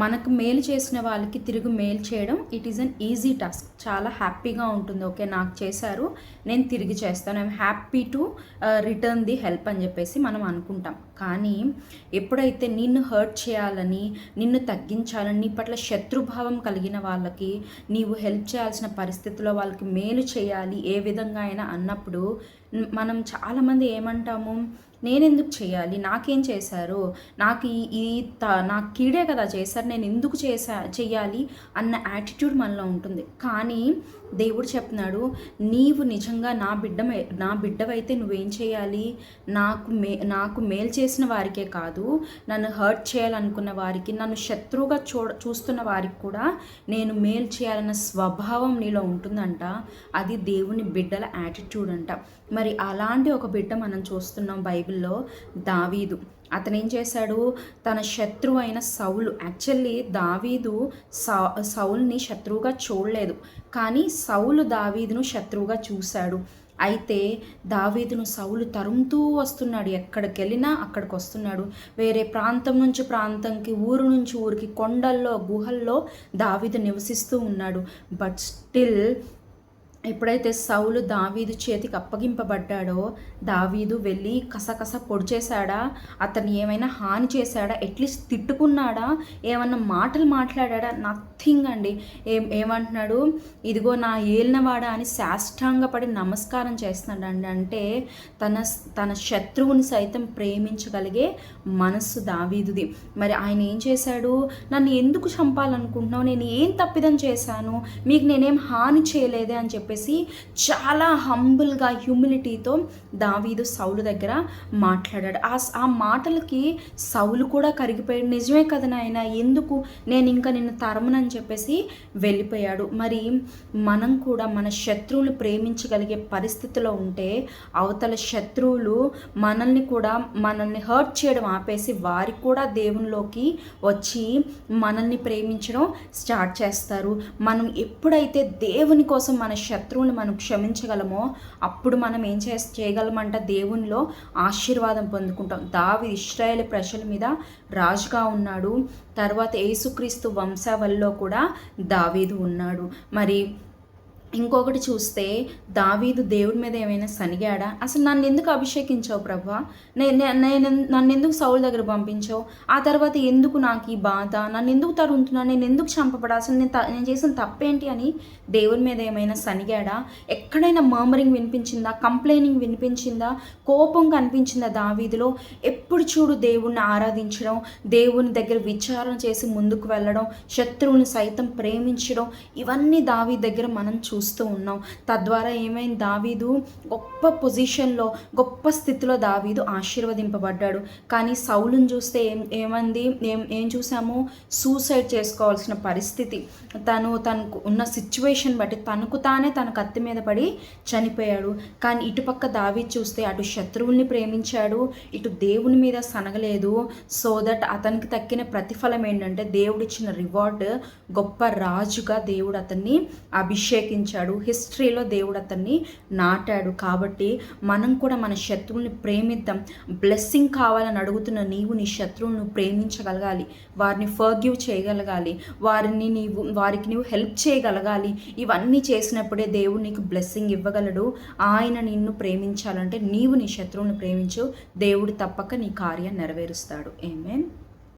మనకు మేలు చేసిన వాళ్ళకి తిరిగి మేలు చేయడం it is an easy task. చాలా హ్యాపీగా ఉంటుంది. ఓకే, నాకు చేశారు, నేను తిరిగి చేస్తాను, I'm happy to return the help అని చెప్పేసి మనం అనుకుంటాం. కానీ ఎప్పుడైతే నిన్ను హర్ట్ చేయాలని, నిన్ను తగ్గించాలని, నీ పట్ల శత్రుభావం కలిగిన వాళ్ళకి నీవు హెల్ప్ చేయాల్సిన పరిస్థితిలో వాళ్ళకి మేలు చేయాలి ఏ విధంగా అయినా అన్నప్పుడు మనం చాలామంది ఏమంటాము, నేనెందుకు చేయాలి, నాకేం చేశారు, నాకు నాకు కీడే కదా చేశారు, నేను ఎందుకు చెయ్యాలి అన్న యాటిట్యూడ్ మనలో ఉంటుంది. కానీ దేవుడు చెప్తున్నాడు, నీవు నిజంగా నా బిడ్డవైతే నువ్వేం చేయాలి, నాకు మేలు చేసిన వారికే కాదు, నన్ను హర్ట్ చేయాలనుకున్న వారికి, నన్ను శత్రువుగా చూస్తున్న వారికి కూడా నేను మేలు చేయాలన్న స్వభావం నీలో ఉంటుందంట. అది దేవుని బిడ్డల యాటిట్యూడ్ అంట. మరి అలాంటి ఒక బిడ్డ మనం చూస్తున్నాం బైబిల్లో, దావీదు. అతను ఏం చేశాడు, తన శత్రువు అయిన సౌలు, యాక్చువల్లీ దావీదు సౌల్ని శత్రువుగా చూడలేదు, కానీ సౌలు దావీదును శత్రువుగా చూశాడు. అయితే దావీదును సౌలు తరుముతూ వస్తున్నాడు, ఎక్కడికి వెళ్ళినా అక్కడికి వస్తున్నాడు. వేరే ప్రాంతం నుంచి ప్రాంతంకి, ఊరు నుంచి ఊరికి, కొండల్లో గుహల్లో దావీదు నివసిస్తూ ఉన్నాడు. బట్ స్టిల్ ఎప్పుడైతే సౌలు దావీదు చేతికి అప్పగింపబడ్డాడో, దావీదు వెళ్ళి కసకస పొడి చేశాడా, అతను ఏమైనా హాని చేశాడా, అట్లీస్ట్ తిట్టుకున్నాడా, ఏమన్నా మాటలు మాట్లాడా? నథింగ్ అండి. ఏమంటున్నాడు, ఇదిగో నా ఏలినవాడా అని సాష్టాంగపడి నమస్కారం చేస్తున్నాడండి. అంటే తన శత్రువుని సైతం ప్రేమించగలిగే మనస్సు దావీదుది. మరి ఆయన ఏం చేశాడు, నన్ను ఎందుకు చంపాలనుకుంటున్నావు, నేను ఏం తప్పిదం చేశాను, మీకు నేనేం హాని చేయలేదే అని చెప్పి చాలా హంబుల్గా, హ్యూమిలిటీతో దావీదు సౌలు దగ్గర మాట్లాడాడు. ఆ మాటలకి సౌలు కూడా కరిగిపోయాడు. నిజమే కదా నాయన, ఎందుకు నేను ఇంకా నిన్ను తరమనని చెప్పేసి వెళ్ళిపోయాడు. మరి మనం కూడా మన శత్రువులు ప్రేమించగలిగే పరిస్థితిలో ఉంటే, అవతల శత్రువులు మనల్ని హర్ట్ చేయడం ఆపేసి వారికి కూడా దేవునిలోకి వచ్చి మనల్ని ప్రేమించడం స్టార్ట్ చేస్తారు. మనం ఎప్పుడైతే దేవుని కోసం మన శత్రువుని మనం క్షమించగలమో అప్పుడు మనం ఏం చేయగలమంట, దేవునిలో ఆశీర్వాదం పొందుకుంటాం. దావీదు ఇశ్రాయేలు ప్రజల మీద రాజుగా ఉన్నాడు. తర్వాత యేసుక్రీస్తు వంశావళిలో కూడా దావీదు ఉన్నాడు. మరి ఇంకొకటి చూస్తే, దావీదు దేవుడి మీద ఏమైనా సనిగాడా? అసలు నన్ను ఎందుకు అభిషేకించావు ప్రభువా, నన్ను ఎందుకు సౌలు దగ్గర పంపించావు, ఆ తర్వాత ఎందుకు నాకు ఈ బాధ, నన్ను ఎందుకు తరుముతున్నాను, నేను ఎందుకు చంపబడా, అసలు నేను చేసిన తప్పేంటి అని దేవుని మీద ఏమైనా సనిగాడా? ఎక్కడైనా మర్మరింగ్ వినిపించిందా, కంప్లైనింగ్ వినిపించిందా, కోపం కనిపించిందా దావీదులో? ఎప్పుడు చూడు దేవుణ్ణి ఆరాధించడం, దేవుని దగ్గర విచారణ చేసి ముందుకు వెళ్ళడం, శత్రువుని సైతం ప్రేమించడం, ఇవన్నీ దావీదు దగ్గర మనం చూస్తూ ఉన్నాం. తద్వారా ఏమైంది, దావీదు గొప్ప పొజిషన్లో, గొప్ప స్థితిలో దావీదు ఆశీర్వదింపబడ్డాడు. కానీ సౌలుని చూస్తే ఏం చూసాము, సూసైడ్ చేసుకోవాల్సిన పరిస్థితి. తనకు ఉన్న సిచ్యువేషన్ బట్టి తనకు తానే తన కత్తి మీద పడి చనిపోయాడు. కానీ ఇటుపక్క దావీదు చూస్తే అటు శత్రువుల్ని ప్రేమించాడు, ఇటు దేవుని మీద సనగలేదు. సో దట్ అతనికి తక్కిన ప్రతిఫలం ఏంటంటే, దేవుడిచ్చిన రివార్డ్, గొప్ప రాజుగా దేవుడు అతన్ని అభిషేకించాడు. హిస్టరీలో దేవుడు అతన్ని నాటాడు. కాబట్టి మనం కూడా మన శత్రువుని ప్రేమిద్దాం. బ్లెస్సింగ్ కావాలని అడుగుతున్న నీవు నీ శత్రువులను ప్రేమించగలగాలి, వారిని ఫర్గివ్ చేయగలగాలి, వారికి నీవు హెల్ప్ చేయగలగాలి. ఇవన్నీ చేసినప్పుడే దేవుడు నీకు బ్లెస్సింగ్ ఇవ్వగలడు. ఆయన నిన్ను ప్రేమించాలంటే నీవు నీ శత్రువుని ప్రేమించు, దేవుడు తప్పక నీ కార్యం నెరవేరుస్తాడు. ఆమేన్.